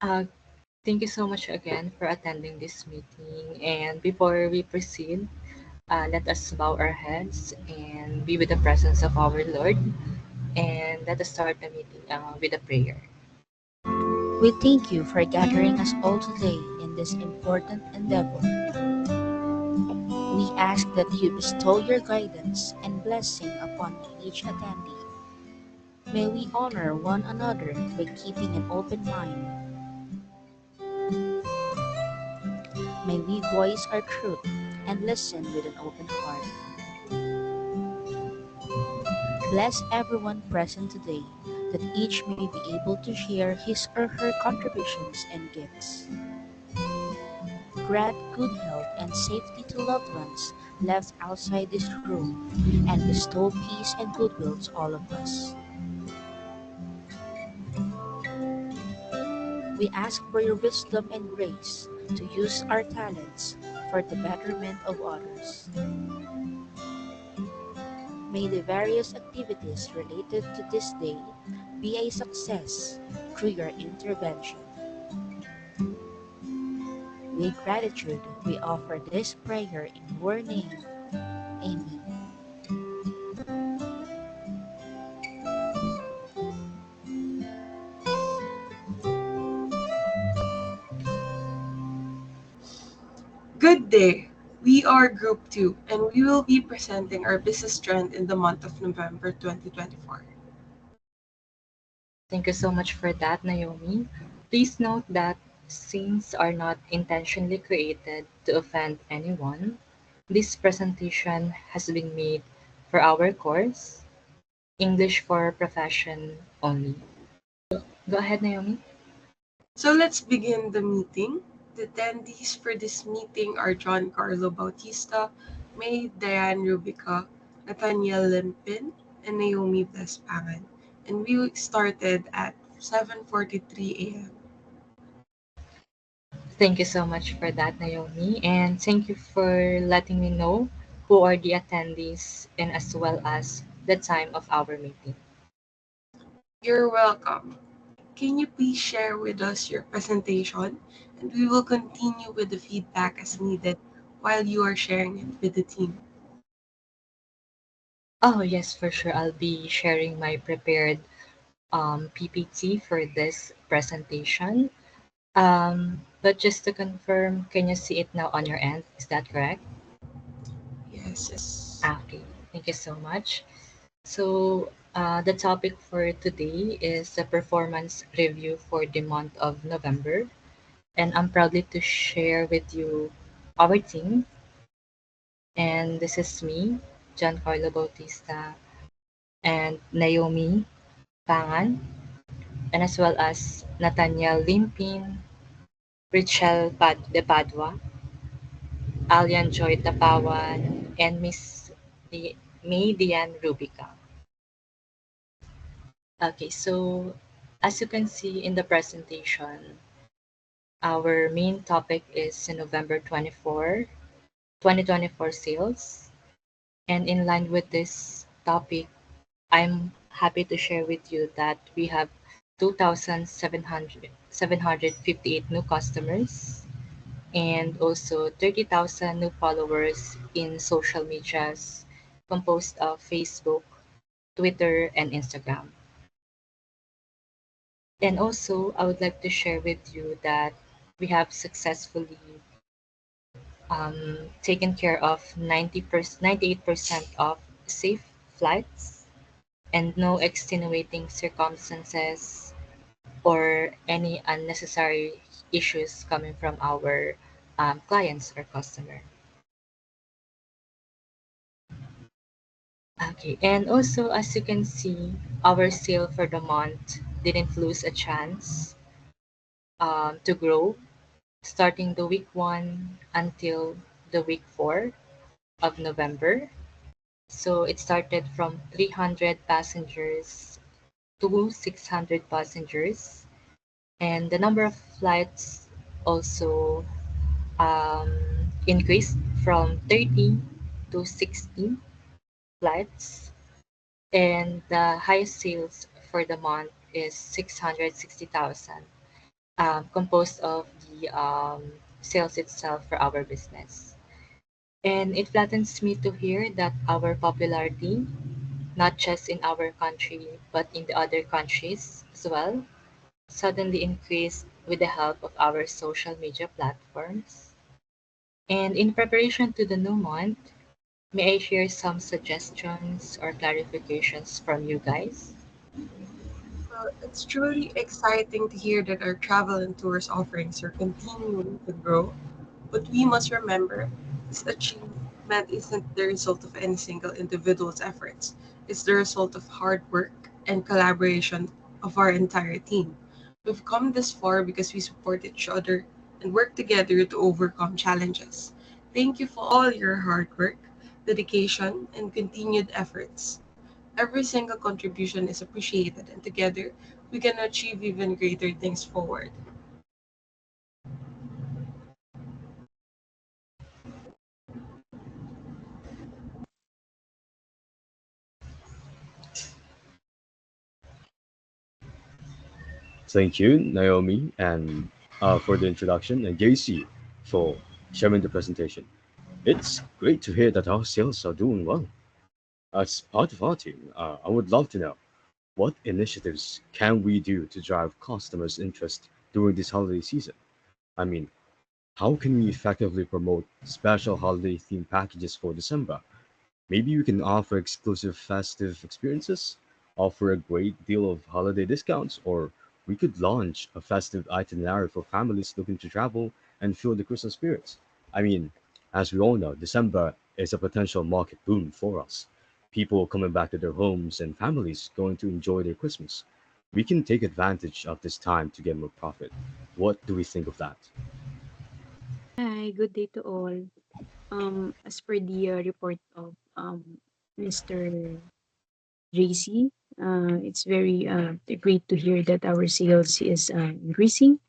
Uh, Thank you so much again for attending this meeting. And before we proceed, let us bow our heads and be with the presence of our Lord. And let us start the meeting with a prayer. We thank you for gathering us all today in this important endeavor. We ask that you bestow your guidance and blessing upon each attendee. May we honor one another by keeping an open mind. May we voice our truth and listen with an open heart. Bless everyone present today, that each may be able to share his or her contributions and gifts. Grant good health and safety to loved ones left outside this room, and bestow peace and goodwill to all of us. We ask for your wisdom and grace to use our talents for the betterment of others. May the various activities related to this day be a success through your intervention. With gratitude, we offer this prayer in your name. Amen. Good day. We are Group 2 and we will be presenting our business trend in the month of November 2024. Thank you so much for that, Naomi. Please note that scenes are not intentionally created to offend anyone. This presentation has been made for our course, English for Profession only. Go ahead, Naomi. So let's begin the meeting. The attendees for this meeting are John Carlo Bautista, May Diane Rubica, Nathaniel Limpin, and Naomi Blespangan. And we started at 7:43 a.m. Thank you so much for that, Naomi. And thank you for letting me know who are the attendees and as well as the time of our meeting. You're welcome. Can you please share with us your presentation? And we will continue with the feedback as needed while you are sharing it with the team. Oh, yes, for sure. I'll be sharing my prepared PPT for this presentation. But just to confirm, can you see it now on your end? Is that correct? Yes. Okay, thank you so much. So, the topic for today is the performance review for the month of November. And I'm proudly to share with you our team. And this is me, Giancarlo Bautista, and Naomi Pangan, and as well as Nathaniel Limpin, Richelle de Padua, Alian Joy Tapawan, and Miss May Diane Rubica. Okay, so as you can see in the presentation, our main topic is in November 2024 sales. And in line with this topic, I'm happy to share with you that we have 2,758 new customers and also 30,000 new followers in social medias composed of Facebook, Twitter, and Instagram. And also, I would like to share with you that we have successfully taken care of 98% of safe flights and no extenuating circumstances or any unnecessary issues coming from our clients or customer. Okay, and also as you can see, our sale for the month didn't lose a chance to grow starting the week 1 until the week 4 of November. So it started from 300 passengers to 600 passengers, and the number of flights also increased from 30 to 60 flights, and the highest sales for the month is 660,000. composed of the sales itself for our business. And it flattens me to hear that our popularity, not just in our country, but in the other countries as well, suddenly increased with the help of our social media platforms. And in preparation to the new month, may I share some suggestions or clarifications from you guys? Well, it's truly exciting to hear that our travel and tours offerings are continuing to grow. But we must remember this achievement isn't the result of any single individual's efforts. It's the result of hard work and collaboration of our entire team. We've come this far because we support each other and work together to overcome challenges. Thank you for all your hard work, dedication, and continued efforts. Every single contribution is appreciated, and together we can achieve even greater things forward. Thank you, Naomi, and for the introduction, and JC for sharing the presentation. It's great to hear that our sales are doing well. As part of our team, I would love to know what initiatives can we do to drive customers' interest during this holiday season? I mean, how can we effectively promote special holiday themed packages for December? Maybe we can offer exclusive festive experiences, offer a great deal of holiday discounts, or we could launch a festive itinerary for families looking to travel and feel the Christmas spirits. I mean, as we all know, December is a potential market boom for us. People coming back to their homes and families going to enjoy their Christmas. We can take advantage of this time to get more profit. What do we think of that? Hi, good day to all. As per the report of Mr. JC, it's very great to hear that our sales is increasing,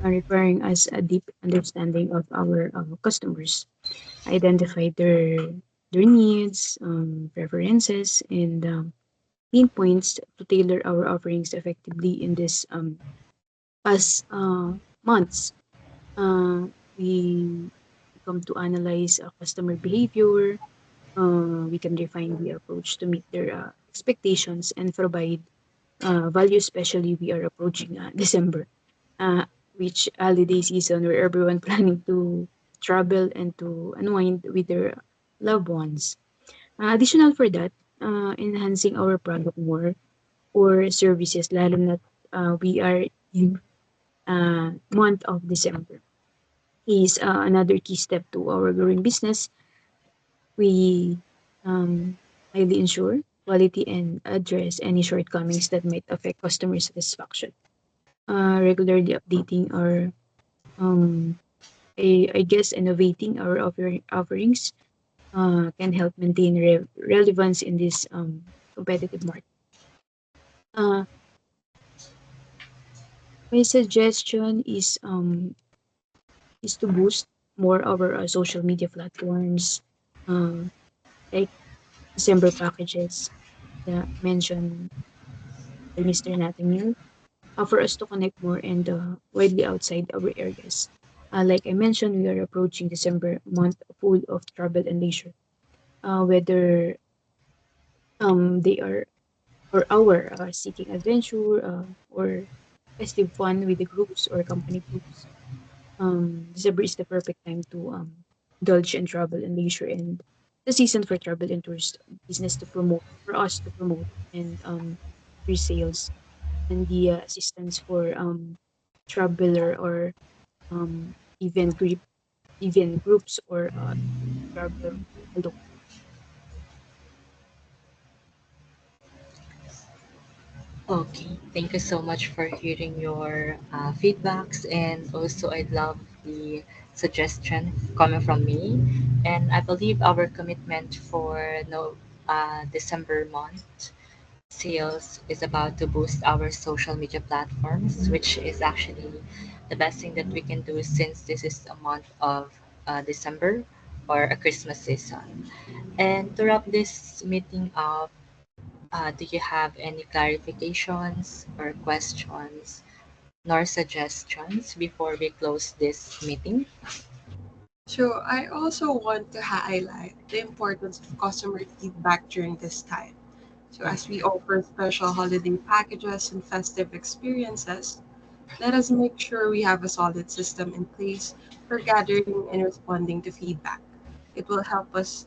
requiring us a deep understanding of our customers, identify their needs, preferences, and pain points to tailor our offerings effectively in this past months. Uh, we come to analyze customer behavior. We can refine the approach to meet their expectations and provide value, especially we are approaching December, uh, which holiday season where everyone planning to travel and to unwind with their loved ones. Additional for that, enhancing our product more or services, lalo na we are in month of December, is another key step to our growing business. We um, highly ensure quality and address any shortcomings that might affect customer satisfaction. Regularly updating our, um, I guess, innovating our offerings can help maintain relevance in this competitive market. Uh, my suggestion is to boost more our social media platforms, uh, like December packages that mentioned by Mr. Nathaniel, for us to connect more and widely outside our areas. Like I mentioned, we are approaching December month full of travel and leisure. Whether they are or our seeking adventure or festive fun with the groups or company groups. December is the perfect time to indulge in travel and leisure and the season for travel and tourist business to promote for us to promote and pre-sales and the assistance for traveler or um, event group event groups or travel alone. Okay, thank you so much for hearing your feedbacks, and also I love the suggestion coming from me. And I believe our commitment for no December month sales is about to boost our social media platforms, which is actually the best thing that we can do since this is a month of December or a Christmas season. And to wrap this meeting up, do you have any clarifications or questions nor suggestions before we close this meeting? So I also want to highlight the importance of customer feedback during this time. So as we offer special holiday packages and festive experiences, let us make sure we have a solid system in place for gathering and responding to feedback. It will help us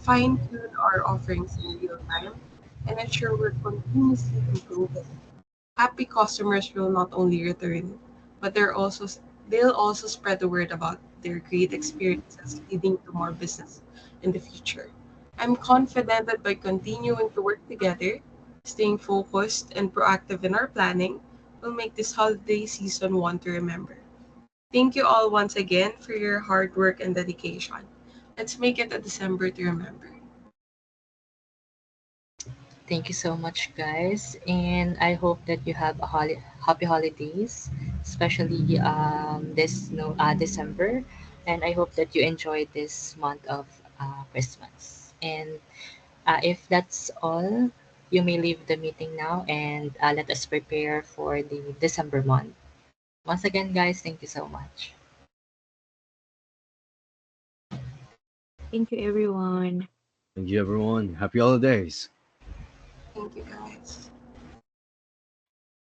fine tune our offerings in real time and ensure we're continuously improving. Happy customers will not only return, but they'll also spread the word about their great experiences, leading to more business in the future. I'm confident that by continuing to work together, staying focused and proactive in our planning, will make this holiday season one to remember. Thank you all once again for your hard work and dedication. Let's make it a December to remember. Thank you so much, guys, and I hope that you have a happy holidays, especially this no December, and I hope that you enjoy this month of Christmas. And if that's all, you may leave the meeting now, and let us prepare for the December month. Once again, guys, thank you so much. Thank you, everyone. Thank you, everyone. Happy holidays. Thank you guys.